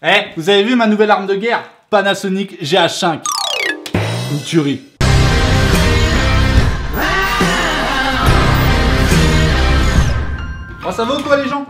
Eh, vous avez vu ma nouvelle arme de guerre? Panasonic GH5. Une tuerie. Bon, ça va ou quoi les gens?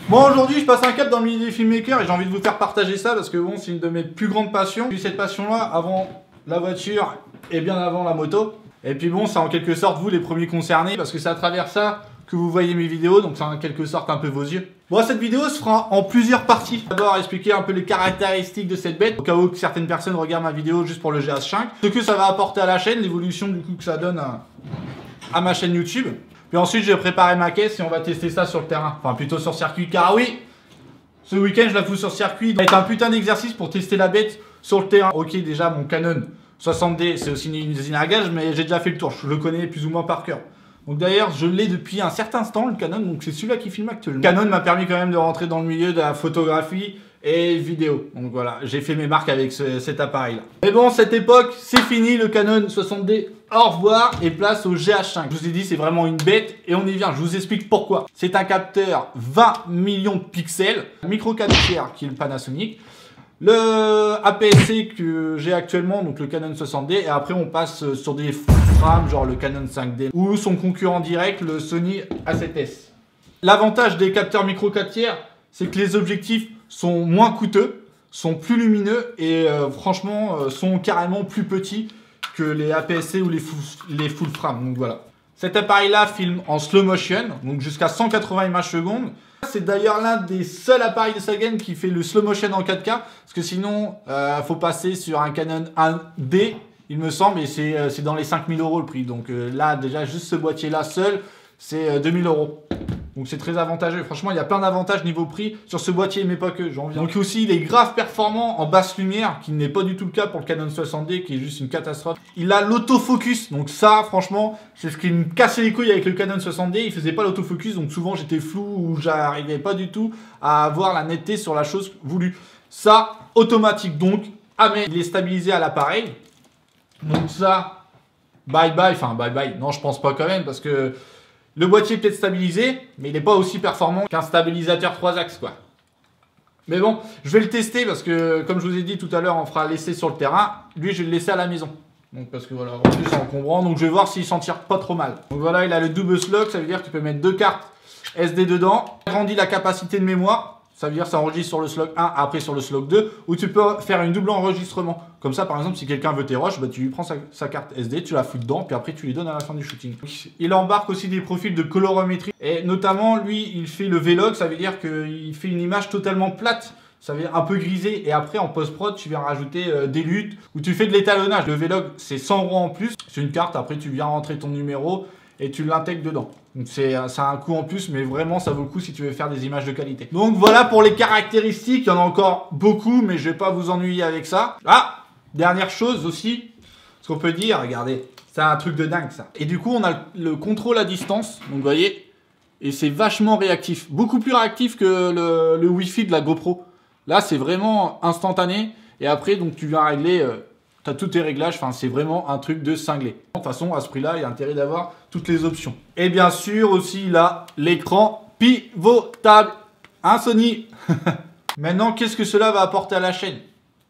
Bon, aujourd'hui je passe un cap dans le milieu des filmmakers et j'ai envie de vous faire partager ça parce que bon, c'est une de mes plus grandes passions. J'ai eu cette passion-là avant la voiture et bien avant la moto. Et puis bon, c'est en quelque sorte vous les premiers concernés parce que c'est à travers ça que vous voyez mes vidéos, donc c'est en quelque sorte un peu vos yeux. Bon, cette vidéo se fera en plusieurs parties. D'abord, expliquer un peu les caractéristiques de cette bête, au cas où certaines personnes regardent ma vidéo juste pour le GH5. Ce que ça va apporter à la chaîne, l'évolution du coup que ça donne à ma chaîne YouTube. Puis ensuite, je vais préparer ma caisse et on va tester ça sur le terrain. Enfin, plutôt sur circuit, car oui, ce week-end, je la fous sur circuit. Ça va être un putain d'exercice pour tester la bête sur le terrain. Ok, déjà, mon Canon 60D, c'est aussi une usine à gage, mais j'ai déjà fait le tour. Je le connais plus ou moins par cœur. Donc d'ailleurs, je l'ai depuis un certain temps, le Canon, donc c'est celui-là qui filme actuellement. Le Canon m'a permis quand même de rentrer dans le milieu de la photographie et vidéo. Donc voilà, j'ai fait mes marques avec cet appareil-là. Mais bon, cette époque, c'est fini, le Canon 60D, au revoir, et place au GH5. Je vous ai dit, c'est vraiment une bête, et on y vient, je vous explique pourquoi. C'est un capteur 20 millions de pixels, micro 4 tiers qui est le Panasonic. Le APS-C que j'ai actuellement, donc le Canon 60D, et après on passe sur des frames genre le Canon 5D ou son concurrent direct, le Sony A7S. L'avantage des capteurs micro 4 tiers, c'est que les objectifs sont moins coûteux, sont plus lumineux et franchement sont carrément plus petits que les APS-C ou les full frame. Donc voilà. Cet appareil-là filme en slow motion, donc jusqu'à 180 images secondes. C'est d'ailleurs l'un des seuls appareils de sa gamme qui fait le slow motion en 4K, parce que sinon, faut passer sur un Canon 1D, il me semble, et c'est dans les 5000 € le prix. Donc là, déjà, juste ce boîtier-là seul, c'est 2000 €. Donc c'est très avantageux. Franchement, il y a plein d'avantages niveau prix sur ce boîtier, mais pas que, j'en viens. Donc aussi, il est grave performant en basse lumière, qui n'est pas du tout le cas pour le Canon 60D, qui est juste une catastrophe. Il a l'autofocus, donc ça, franchement, c'est ce qui me cassait les couilles avec le Canon 60D. Il faisait pas l'autofocus, donc souvent j'étais flou ou j'arrivais pas du tout à avoir la netteté sur la chose voulue. Ça, automatique, donc, mais il est stabilisé à l'appareil. Donc ça, bye bye, enfin bye bye. Non, je pense pas quand même, parce que le boîtier est peut-être stabilisé, mais il n'est pas aussi performant qu'un stabilisateur 3 axes, quoi. Mais bon, je vais le tester parce que, comme je vous ai dit tout à l'heure, on fera l'essai sur le terrain. Lui, je vais le laisser à la maison. Donc, parce que voilà, en plus, c'est encombrant. Donc, je vais voir s'il s'en tire pas trop mal. Donc, voilà, il a le double slot. Ça veut dire que tu peux mettre 2 cartes SD dedans. Agrandit la capacité de mémoire. Ça veut dire que ça enregistre sur le slot 1, après sur le slot 2, où tu peux faire une double enregistrement. Comme ça, par exemple, si quelqu'un veut tes rushs, bah, tu lui prends sa carte SD, tu la fous dedans, puis après tu lui donnes à la fin du shooting. Il embarque aussi des profils de colorimétrie. Et notamment, lui, il fait le Vlog, ça veut dire qu'il fait une image totalement plate. Ça veut dire un peu grisé. Et après, en post-prod, tu viens rajouter des luttes, ou tu fais de l'étalonnage. Le Vlog, c'est 100 € en plus. C'est une carte, après tu viens rentrer ton numéro et tu l'intègres dedans. Donc c'est un coût en plus, mais vraiment ça vaut le coup si tu veux faire des images de qualité. Donc voilà pour les caractéristiques, il y en a encore beaucoup, mais je vais pas vous ennuyer avec ça. Ah, dernière chose aussi, ce qu'on peut dire, regardez, c'est un truc de dingue ça. Et du coup on a le contrôle à distance, donc vous voyez, et c'est vachement réactif, beaucoup plus réactif que le Wi-Fi de la GoPro. Là c'est vraiment instantané, et après donc tu viens régler... T'as tous tes réglages, enfin c'est vraiment un truc de cinglé. De toute façon, à ce prix-là, il y a intérêt d'avoir toutes les options. Et bien sûr aussi là, l'écran pivotable. Hein Sony? Maintenant, qu'est-ce que cela va apporter à la chaîne?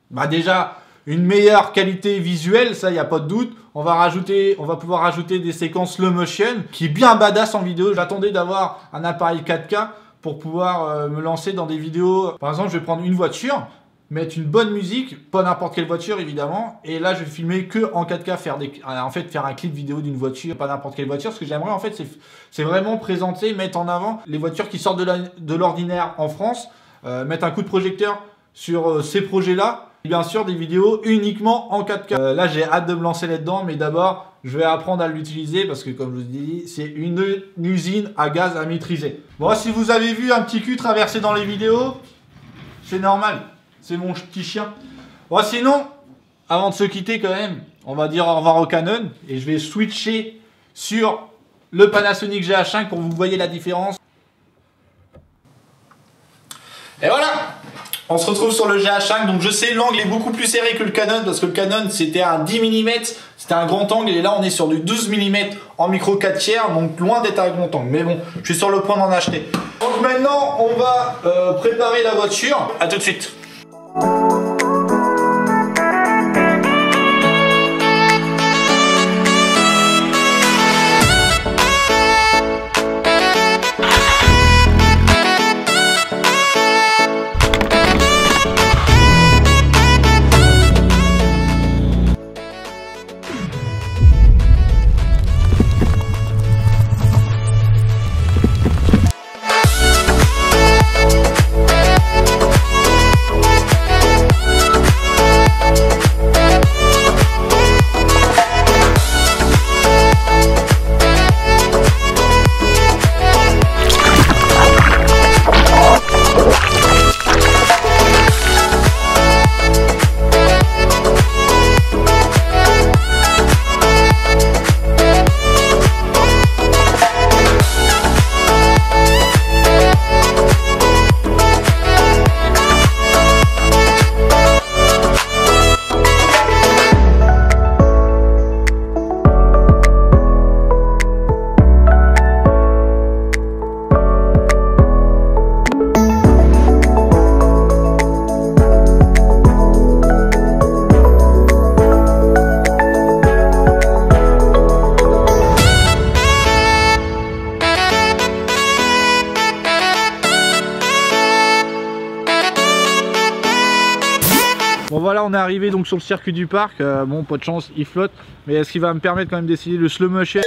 Bah déjà, une meilleure qualité visuelle, ça, il n'y a pas de doute. On va pouvoir rajouter des séquences slow motion, qui est bien badass en vidéo. J'attendais d'avoir un appareil 4K pour pouvoir me lancer dans des vidéos. Par exemple, je vais prendre une voiture, mettre une bonne musique, pas n'importe quelle voiture évidemment, et là je vais filmer que en 4K, faire un clip vidéo d'une voiture, pas n'importe quelle voiture. Ce que j'aimerais en fait, c'est vraiment présenter, mettre en avant les voitures qui sortent de l'ordinaire en France, mettre un coup de projecteur sur ces projets-là, et bien sûr des vidéos uniquement en 4K. Là j'ai hâte de me lancer là-dedans, mais d'abord je vais apprendre à l'utiliser parce que comme je vous ai dit, c'est une usine à gaz à maîtriser. Bon, si vous avez vu un petit cul traverser dans les vidéos, c'est normal. C'est mon petit chien. Bon, sinon, avant de se quitter quand même, on va dire au revoir au Canon. Et je vais switcher sur le Panasonic GH5 pour que vous voyez la différence. Et voilà, on se retrouve sur le GH5. Donc je sais, l'angle est beaucoup plus serré que le Canon, parce que le Canon c'était un 10 mm, c'était un grand angle, et là on est sur du 12 mm en micro 4 tiers, donc loin d'être un grand angle. Mais bon, je suis sur le point d'en acheter. Donc maintenant on va préparer la voiture. À tout de suite. voilà, on est arrivé donc sur le circuit du parc. Bon, pas de chance, il flotte, mais ce qui va me permettre quand même d'essayer le slow motion.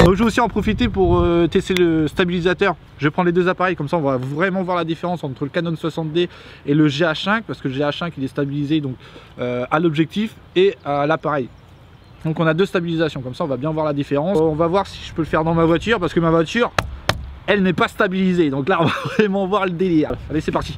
Donc je vais aussi en profiter pour tester le stabilisateur. Je vais prendre les deux appareils, comme ça on va vraiment voir la différence entre le Canon 60D et le GH5, parce que le GH5 il est stabilisé donc à l'objectif et à l'appareil. Donc on a deux stabilisations, comme ça on va bien voir la différence. On va voir si je peux le faire dans ma voiture, parce que ma voiture elle n'est pas stabilisée. Donc là on va vraiment voir le délire. Allez, c'est parti.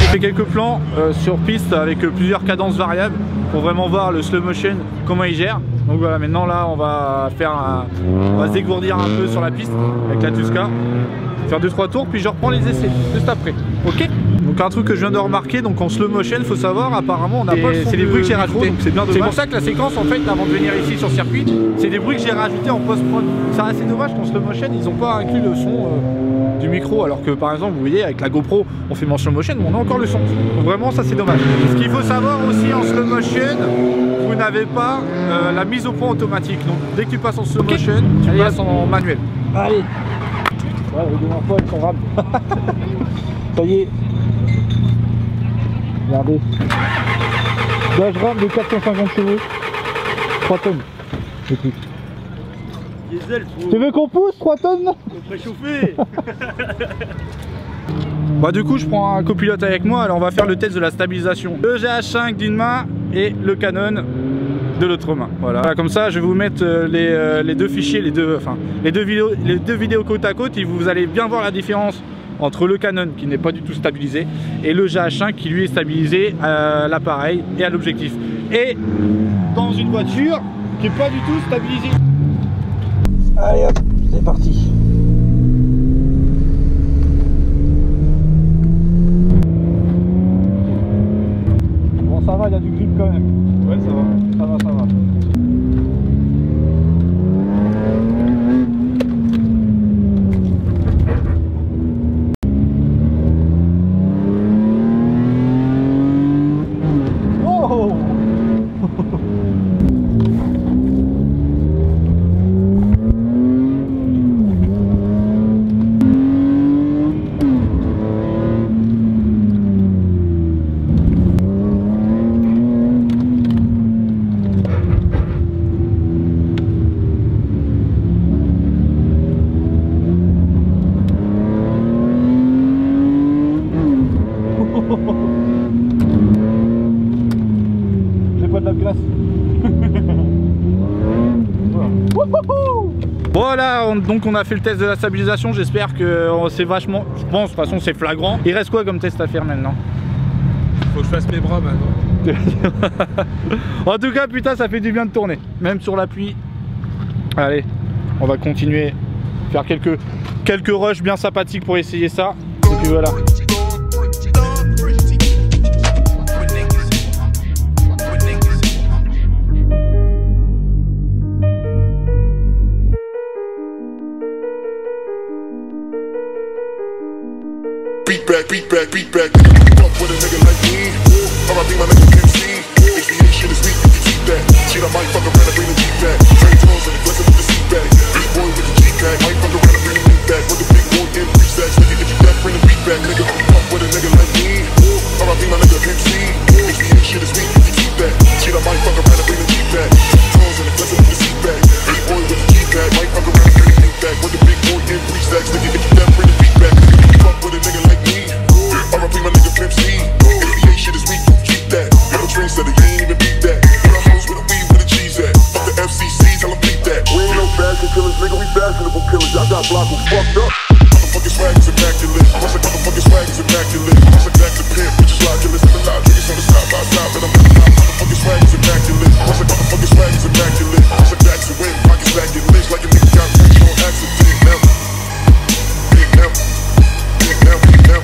J'ai fait quelques plans sur piste avec plusieurs cadences variables pour vraiment voir le slow motion, comment il gère. Donc voilà, maintenant là on va se dégourdir un peu sur la piste avec la Tusca, faire 2-3 tours, puis je reprends les essais juste après. Ok. Donc un truc que je viens de remarquer, donc en slow motion, il faut savoir, apparemment on n'a pas le son. C'est des bruits que j'ai rajoutés, donc c'est bien dommage. C'est pour ça que la séquence en fait, avant de venir ici sur circuit, c'est des bruits que j'ai rajoutés en post-prod. C'est assez dommage qu'en slow motion, ils n'ont pas inclus le son du micro, alors que par exemple, vous voyez, avec la GoPro, on fait en slow motion, mais on a encore le son. Donc vraiment, ça c'est dommage. Ce qu'il faut savoir aussi en slow motion, vous n'avez pas la mise au point automatique. Donc dès que tu passes en slow motion, tu passes en manuel. Allez. Ouais, regarde pas, ils sont rames. Ça y est. Regardez. Gage rame de 450 chevaux. 3 tonnes. C'est tout. Diesel, tu veux qu'on pousse 3 tonnes? Faut préchauffer. Bah du coup je prends un copilote avec moi, alors on va faire le test de la stabilisation. Le GH5 d'une main et le Canon de l'autre main. Voilà, comme ça je vais vous mettre les deux fichiers, les deux vidéos côte à côte, et vous allez bien voir la différence entre le Canon qui n'est pas du tout stabilisé et le GH5 qui lui est stabilisé à l'appareil et à l'objectif. Et dans une voiture qui n'est pas du tout stabilisée. Allez hop, c'est parti. Bon ça va, il y a du grip quand même. Ouais ça va. Ça va, ça va. J'ai pas de la glace. Voilà, donc on a fait le test de la stabilisation. J'espère que c'est vachement, je pense de toute façon c'est flagrant. Il reste quoi comme test à faire maintenant? Faut que je fasse mes bras maintenant. En tout cas putain ça fait du bien de tourner, même sur la pluie. Allez, on va continuer, faire quelques rushs bien sympathiques pour essayer ça. Et puis voilà. beat back, beat back, beat back. Fuck with a nigga like me. R.I.P. my nigga Pimp C. HBA shit is weak, you can keep that. Shit, I might fuck around and bring the Jeep back. Trey Jones and the glisten with the seat back. Big boy with the G-Pack. Might fuck around and bring the meat back. With the big boy in free stacks. Nigga, if you back, bring the beat back. Nigga, fuck with a nigga like me. R.I.P. my nigga Pimp C. HBA shit is weak, you can keep that. Shit, I might fuck around and bring the Jeep back. Trey Jones and the glisten with the seat back. Big boy with the G-Pack. Might fuck around and bring the meat back. With the big boy in free stacks. Nigga, if you back, bring the beat back. Nigga, fuck with a nigga like me. R.I.P. my nigga Pimp C. HBA shit is weak, you can keep that. Little train said you ain't even beat that. Put our hoes with the weed with the cheese at. Fuck the FCC, tell them beat that. We ain't no fashion killers, nigga, we fashionable killers. Y'all got block who fucked up. Motherfucking swag is immaculate. Once a motherfucking swag is immaculate. Once a back to pimp, bitches loculous. And the loud niggas on the stop by stop. And I'm in the top. Motherfucking swag is immaculate. Once a motherfucking swag is immaculate. Once a back to win, pockets back in list. Like a nigga got rich on accident. Now, big now, big now, big now,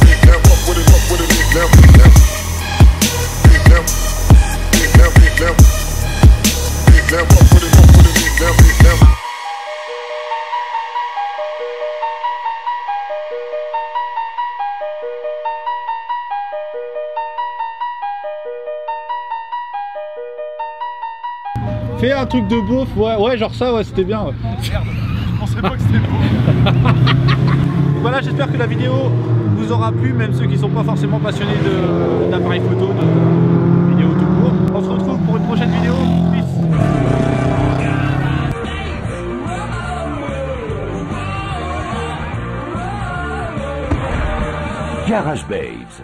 big now. Fuck with it, big now, big now. Big now, big now, big now. Big now, fuck with it, big now, big now. Fais un truc de beauf, ouais, genre ça, ouais, c'était bien. Ouais. Merde, je pensais pas que c'était beau. Voilà, j'espère que la vidéo vous aura plu, même ceux qui sont pas forcément passionnés d'appareils photo, de vidéos tout court. On se retrouve pour une prochaine vidéo. Peace. Garage Babes.